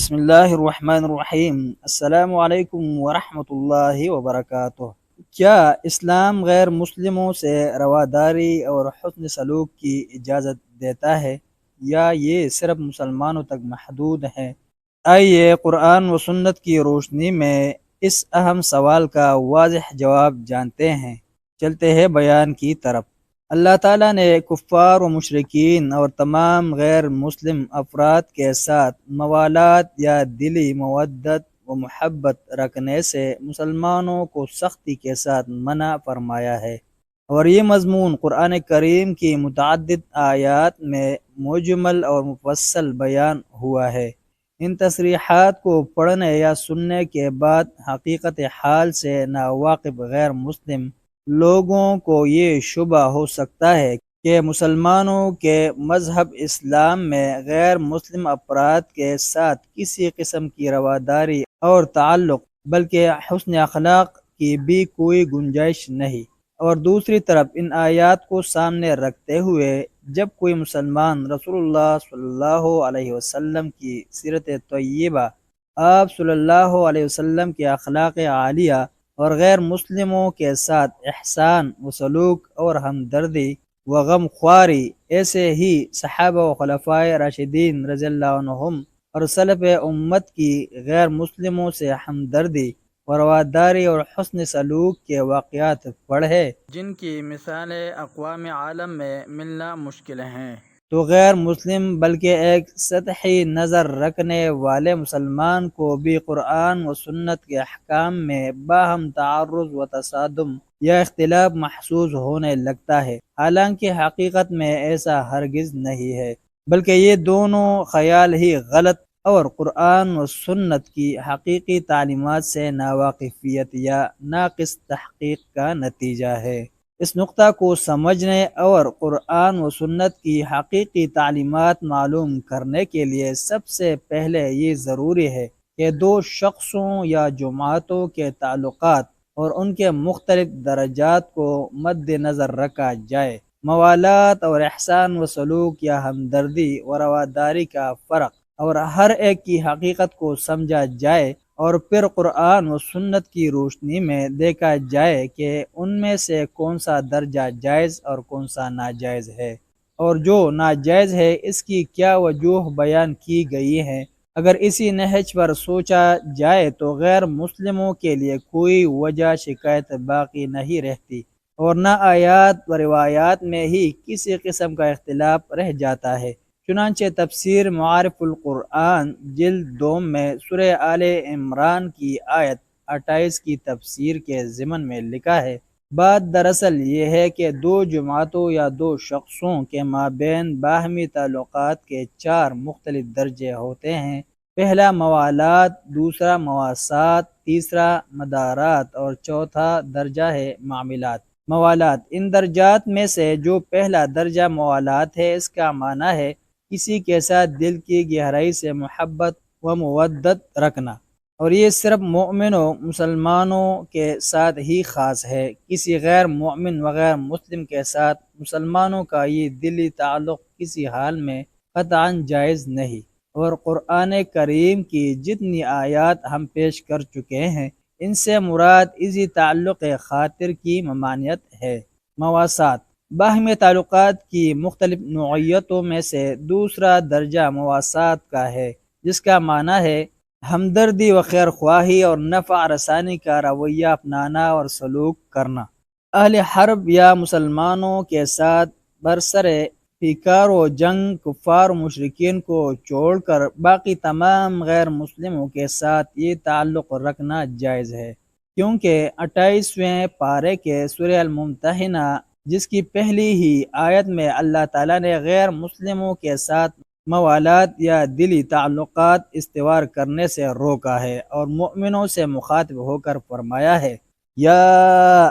بسم اللہ الرحمن الرحیم۔ السلام علیکم ورحمۃ اللہ وبرکاتہ۔ کیا اسلام غیر مسلموں سے رواداری اور حسن سلوک کی اجازت دیتا ہے یا یہ صرف مسلمانوں تک محدود ہے؟ آئیے قرآن و سنت کی روشنی میں اس اہم سوال کا واضح جواب جانتے ہیں۔ چلتے ہیں بیان کی طرف۔ اللہ تعالیٰ نے کفار و مشرکین اور تمام غیر مسلم افراد کے ساتھ موالات یا دلی مودت و محبت رکھنے سے مسلمانوں کو سختی کے ساتھ منع فرمایا ہے، اور یہ مضمون قرآن کریم کی متعدد آیات میں مجمل اور مفصل بیان ہوا ہے۔ ان تصریحات کو پڑھنے یا سننے کے بعد حقیقت حال سے ناواقف غیر مسلم لوگوں کو یہ شبہ ہو سکتا ہے کہ مسلمانوں کے مذہب اسلام میں غیر مسلم افراد کے ساتھ کسی قسم کی رواداری اور تعلق بلکہ حسن اخلاق کی بھی کوئی گنجائش نہیں۔ اور دوسری طرف ان آیات کو سامنے رکھتے ہوئے جب کوئی مسلمان رسول اللہ صلی اللہ علیہ وسلم کی سیرت طیبہ، آپ صلی اللہ علیہ وسلم کے اخلاق عالیہ اور غیر مسلموں کے ساتھ احسان و سلوک اور ہمدردی و غم خواری، ایسے ہی صحابہ و خلفائے راشدین رضی اللہ عنہم اور سلف امت کی غیر مسلموں سے ہمدردی و رواداری اور حسن سلوک کے واقعات پڑھے جن کی مثالیں اقوام عالم میں ملنا مشکل ہیں، تو غیر مسلم بلکہ ایک سطحی نظر رکھنے والے مسلمان کو بھی قرآن و سنت کے احکام میں باہم تعارض و تصادم یا اختلاف محسوس ہونے لگتا ہے، حالانکہ حقیقت میں ایسا ہرگز نہیں ہے، بلکہ یہ دونوں خیال ہی غلط اور قرآن و سنت کی حقیقی تعلیمات سے ناواقفیت یا ناقص تحقیق کا نتیجہ ہے۔ اس نقطہ کو سمجھنے اور قرآن و سنت کی حقیقی تعلیمات معلوم کرنے کے لیے سب سے پہلے یہ ضروری ہے کہ دو شخصوں یا جماعتوں کے تعلقات اور ان کے مختلف درجات کو مد نظر رکھا جائے۔ موالات اور احسان و سلوک یا ہمدردی و رواداری کا فرق اور ہر ایک کی حقیقت کو سمجھا جائے، اور پھر قرآن و سنت کی روشنی میں دیکھا جائے کہ ان میں سے کون سا درجہ جائز اور کون سا ناجائز ہے، اور جو ناجائز ہے اس کی کیا وجوہ بیان کی گئی ہیں۔ اگر اسی نہج پر سوچا جائے تو غیر مسلموں کے لیے کوئی وجہ شکایت باقی نہیں رہتی، اور نہ آیات و روایات میں ہی کسی قسم کا اختلاف رہ جاتا ہے۔ چنانچہ تفسیر معارف القرآن جلد 2 میں سورہ آل عمران کی آیت 28 کی تفسیر کے ضمن میں لکھا ہے، بات دراصل یہ ہے کہ دو جماعتوں یا دو شخصوں کے مابین باہمی تعلقات کے 4 مختلف درجے ہوتے ہیں۔ پہلا موالات، دوسرا مواسات، تیسرا مدارات اور چوتھا درجہ ہے معاملات۔ موالات، ان درجات میں سے جو پہلا درجہ موالات ہے، اس کا معنی ہے کسی کے ساتھ دل کی گہرائی سے محبت و مودت رکھنا، اور یہ صرف مومنوں مسلمانوں کے ساتھ ہی خاص ہے۔ کسی غیر مومن و غیر مسلم کے ساتھ مسلمانوں کا یہ دلی تعلق کسی حال میں قطعاً جائز نہیں، اور قرآن کریم کی جتنی آیات ہم پیش کر چکے ہیں ان سے مراد اسی تعلق خاطر کی ممانعت ہے۔ مواسات، باہمی تعلقات کی مختلف نوعیتوں میں سے دوسرا درجہ مواسات کا ہے، جس کا معنی ہے ہمدردی و خیر خواہی اور نفع رسانی کا رویہ اپنانا اور سلوک کرنا۔ اہل حرب یا مسلمانوں کے ساتھ برسر پیکار و جنگ کفار و مشرکین کو چھوڑ کر باقی تمام غیر مسلموں کے ساتھ یہ تعلق رکھنا جائز ہے، کیونکہ 28ویں پارے کے سورہ الممتحنہ جس کی پہلی ہی آیت میں اللہ تعالیٰ نے غیر مسلموں کے ساتھ موالات یا دلی تعلقات استوار کرنے سے روکا ہے، اور مؤمنوں سے مخاطب ہو کر فرمایا ہے، یا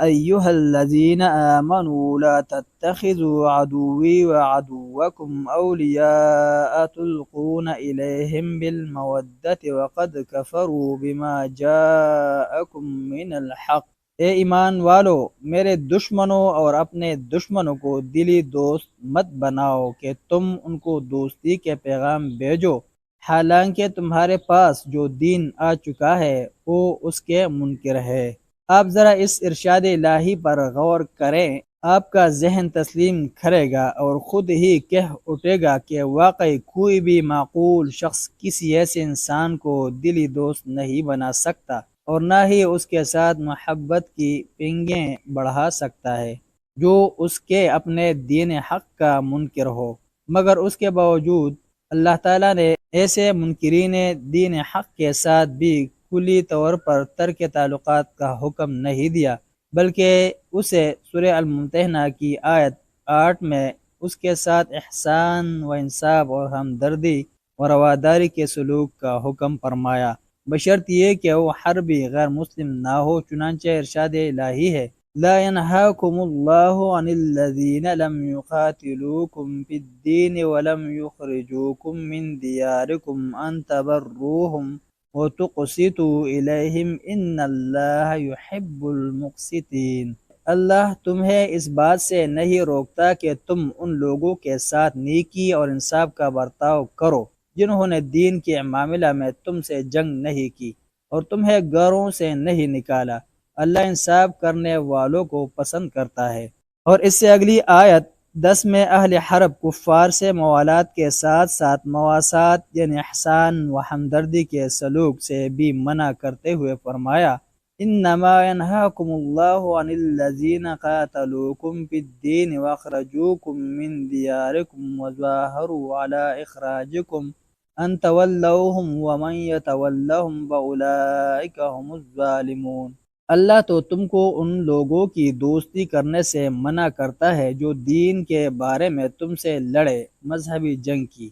ایہا الذین آمنوا لا تتخذوا عدوی وعدوکم اولیاء تلقون الیہم بالمودۃ وقد کفروا بما جاءکم من الحق۔ اے ایمان والو، میرے دشمنوں اور اپنے دشمنوں کو دلی دوست مت بناؤ کہ تم ان کو دوستی کے پیغام بھیجو، حالانکہ تمہارے پاس جو دین آ چکا ہے وہ اس کے منکر ہے۔ آپ ذرا اس ارشاد الہی پر غور کریں، آپ کا ذہن تسلیم کرے گا اور خود ہی کہہ اٹھے گا کہ واقعی کوئی بھی معقول شخص کسی ایسے انسان کو دلی دوست نہیں بنا سکتا اور نہ ہی اس کے ساتھ محبت کی پنگیں بڑھا سکتا ہے جو اس کے اپنے دین حق کا منکر ہو، مگر اس کے باوجود اللہ تعالیٰ نے ایسے منکرین دین حق کے ساتھ بھی کلی طور پر ترک تعلقات کا حکم نہیں دیا، بلکہ اسے سورہ الممتحنہ کی آیت 8 میں اس کے ساتھ احسان و انصاف اور ہمدردی و رواداری کے سلوک کا حکم فرمایا، بشرط یہ کہ وہ حربی غیر مسلم نہ ہو۔ چنانچہ ارشاد الہی ہے، لا ينهاكم الله عن الذين لم يقاتلوكم في الدين ولم يخرجوكم من دياركم أن تبروهم وتقسطوا إليهم إن الله يحب المقسطين۔ اللہ تمہیں اس بات سے نہیں روکتا کہ تم ان لوگوں کے ساتھ نیکی اور انصاف کا برتاؤ کرو جنہوں نے دین کے معاملہ میں تم سے جنگ نہیں کی اور تمہیں گھروں سے نہیں نکالا، اللہ انصاف کرنے والوں کو پسند کرتا ہے۔ اور اس سے اگلی آیت 10 میں اہل حرب کفار سے موالات کے ساتھ ساتھ مواسات یعنی احسان و ہمدردی کے سلوک سے بھی منع کرتے ہوئے فرمایا، انما ينهاكم الله عن الذين قاتلوكم في الدين واخرجوكم من دياركم وظاهروا على اخراجكم ان تولوهم ومن يتولهم فاولئك هم الظالمون۔ اللہ تو تم کو ان لوگوں کی دوستی کرنے سے منع کرتا ہے جو دین کے بارے میں تم سے لڑے، مذہبی جنگ کی،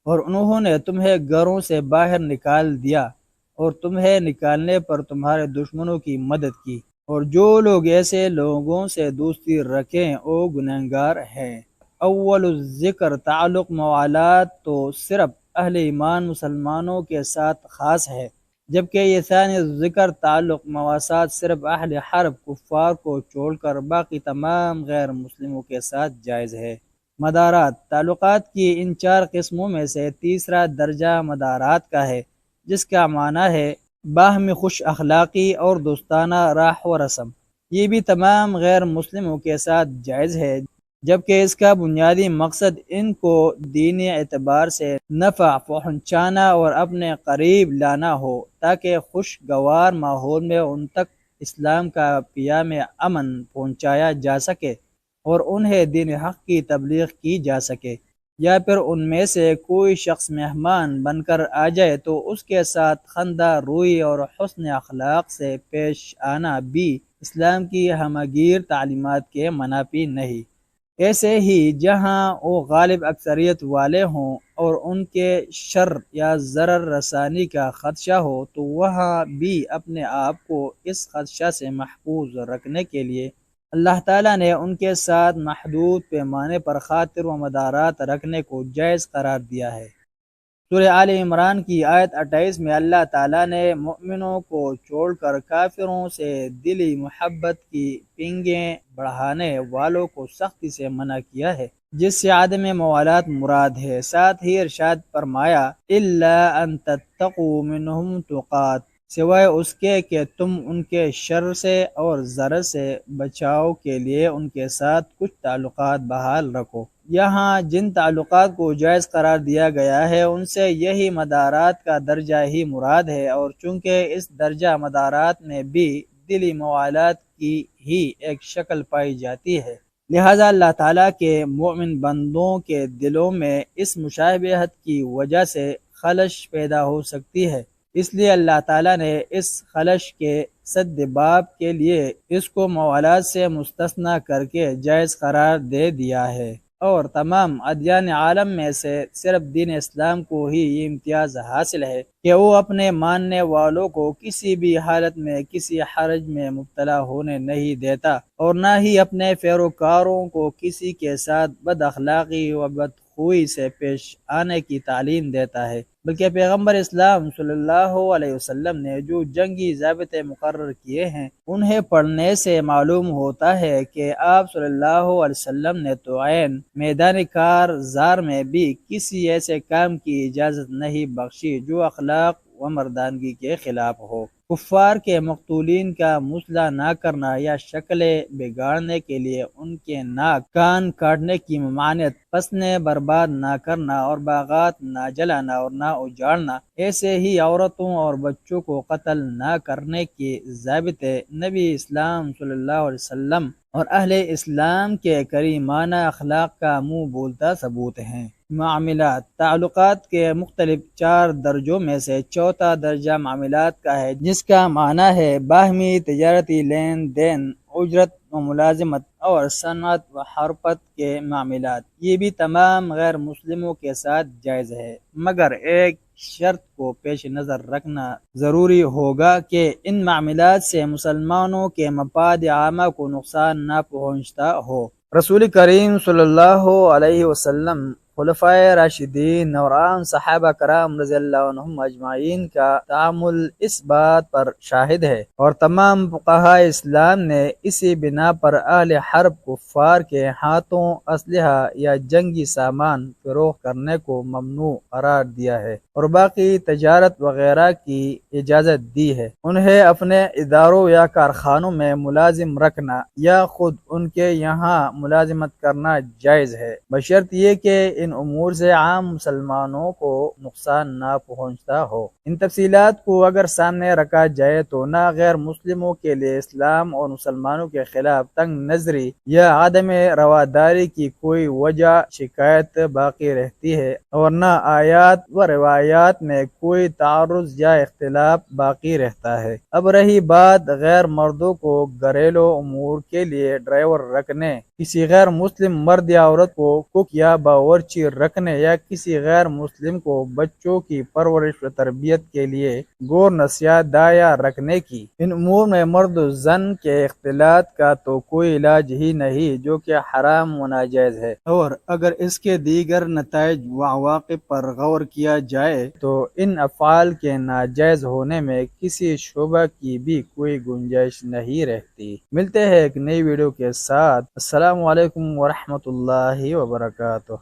اور انہوں نے تمہیں گھروں سے باہر نکال دیا اور تمہیں نکالنے پر تمہارے دشمنوں کی مدد کی، اور جو لوگ ایسے لوگوں سے دوستی رکھیں وہ گنہگار ہیں۔ اول الذکر تعلق موالات تو صرف اہل ایمان مسلمانوں کے ساتھ خاص ہے، جبکہ یہ ثانی ذکر تعلق مواسات صرف اہل حرب کفار کو چھوڑ کر باقی تمام غیر مسلموں کے ساتھ جائز ہے۔ مدارات تعلقات کی ان 4 قسموں میں سے تیسرا درجہ مدارات کا ہے، جس کا معنی ہے باہمی خوش اخلاقی اور دوستانہ راہ و رسم۔ یہ بھی تمام غیر مسلموں کے ساتھ جائز ہے، جبکہ اس کا بنیادی مقصد ان کو دینی اعتبار سے نفع پہنچانا اور اپنے قریب لانا ہو تاکہ خوشگوار ماحول میں ان تک اسلام کا پیام امن پہنچایا جا سکے اور انہیں دین حق کی تبلیغ کی جا سکے، یا پھر ان میں سے کوئی شخص مہمان بن کر آ جائے تو اس کے ساتھ خندہ روئی اور حسن اخلاق سے پیش آنا بھی اسلام کی ہمگیر تعلیمات کے منافی نہیں۔ ایسے ہی جہاں وہ غالب اکثریت والے ہوں اور ان کے شر یا ضرر رسانی کا خدشہ ہو تو وہاں بھی اپنے آپ کو اس خدشہ سے محفوظ رکھنے کے لیے اللہ تعالیٰ نے ان کے ساتھ محدود پیمانے پر خاطر و مدارات رکھنے کو جائز قرار دیا ہے۔ سورہ آل عمران کی آیت 28 میں اللہ تعالیٰ نے مومنوں کو چھوڑ کر کافروں سے دلی محبت کی پنگیں بڑھانے والوں کو سختی سے منع کیا ہے، جس سے عدم موالات مراد ہے۔ ساتھ ہی ارشاد فرمایا، الا ان تتقوا منہم تقات، سوائے اس کے کہ تم ان کے شر سے اور ضرر سے بچاؤ کے لیے ان کے ساتھ کچھ تعلقات بحال رکھو۔ یہاں جن تعلقات کو جائز قرار دیا گیا ہے ان سے یہی مدارات کا درجہ ہی مراد ہے، اور چونکہ اس درجہ مدارات میں بھی دلی موالات کی ہی ایک شکل پائی جاتی ہے، لہذا اللہ تعالیٰ کے مومن بندوں کے دلوں میں اس مشابہت کی وجہ سے خلش پیدا ہو سکتی ہے، اس لیے اللہ تعالیٰ نے اس خلش کے سد باب کے لیے اس کو موالات سے مستثنیٰ کر کے جائز قرار دے دیا ہے، اور تمام ادیان عالم میں سے صرف دین اسلام کو ہی یہ امتیاز حاصل ہے کہ وہ اپنے ماننے والوں کو کسی بھی حالت میں کسی حرج میں مبتلا ہونے نہیں دیتا، اور نہ ہی اپنے پیروکاروں کو کسی کے ساتھ بد اخلاقی و بدخوئی سے پیش آنے کی تعلیم دیتا ہے۔ بلکہ پیغمبر اسلام صلی اللہ علیہ وسلم نے جو جنگی ضابطے مقرر کیے ہیں انہیں پڑھنے سے معلوم ہوتا ہے کہ آپ صلی اللہ علیہ وسلم نے تو عین میدان کارزار میں بھی کسی ایسے کام کی اجازت نہیں بخشی جو اخلاق و مردانگی کے خلاف ہو۔ کفار کے مقتولین کا مسئلہ نہ کرنا یا شکلیں بگاڑنے کے لیے ان کے ناک کان کاٹنے کی ممانعت، فصلیں برباد نہ کرنا اور باغات نہ جلانا اور نہ اجاڑنا، ایسے ہی عورتوں اور بچوں کو قتل نہ کرنے کے ضابطے نبی اسلام صلی اللہ علیہ وسلم اور اہل اسلام کے کریمانہ اخلاق کا منہ بولتا ثبوت ہیں۔ معاملات، تعلقات کے مختلف 4 درجوں میں سے چوتھا درجہ معاملات کا ہے، جس کا معنی ہے باہمی تجارتی لین دین، اجرت و ملازمت اور صنعت و حرفت کے معاملات۔ یہ بھی تمام غیر مسلموں کے ساتھ جائز ہے، مگر ایک شرط کو پیش نظر رکھنا ضروری ہوگا کہ ان معاملات سے مسلمانوں کے مفاد عامہ کو نقصان نہ پہنچتا ہو۔ رسول کریم صلی اللہ علیہ وسلم، خلفائے راشدین اور عام صحابہ کرام رضی اللہ عنہم اجمعین کا تعامل اس بات پر شاہد ہے، اور تمام فقہاء اسلام نے اسی بنا پر اہل حرب کفار کے ہاتھوں اسلحہ یا جنگی سامان فروخت کرنے کو ممنوع قرار دیا ہے اور باقی تجارت وغیرہ کی اجازت دی ہے۔ انہیں اپنے اداروں یا کارخانوں میں ملازم رکھنا یا خود ان کے یہاں ملازمت کرنا جائز ہے، بشرط یہ کہ ان امور سے عام مسلمانوں کو نقصان نہ پہنچتا ہو۔ ان تفصیلات کو اگر سامنے رکھا جائے تو نہ غیر مسلموں کے لیے اسلام اور مسلمانوں کے خلاف تنگ نظری یا عدم رواداری کی کوئی وجہ شکایت باقی رہتی ہے، اور نہ آیات و روایات میں کوئی تعارض یا اختلاف باقی رہتا ہے۔ اب رہی بات غیر مردوں کو گھریلو امور کے لیے ڈرائیور رکھنے، کسی غیر مسلم مرد یا عورت کو کک یا باورچی رکھنے، یا کسی غیر مسلم کو بچوں کی پرورش و تربیت کے لیے گور نسیہ دایا رکھنے کی، ان امور میں مرد و زن کے اختلاط کا تو کوئی علاج ہی نہیں، جو کہ حرام و ناجائز ہے۔ اور اگر اس کے دیگر نتائج و عواقب پر غور کیا جائے تو ان افعال کے ناجائز ہونے میں کسی شبہ کی بھی کوئی گنجائش نہیں رہتی۔ ملتے ہیں ایک نئی ویڈیو کے ساتھ۔ السلام علیکم ورحمۃ اللہ وبرکاتہ۔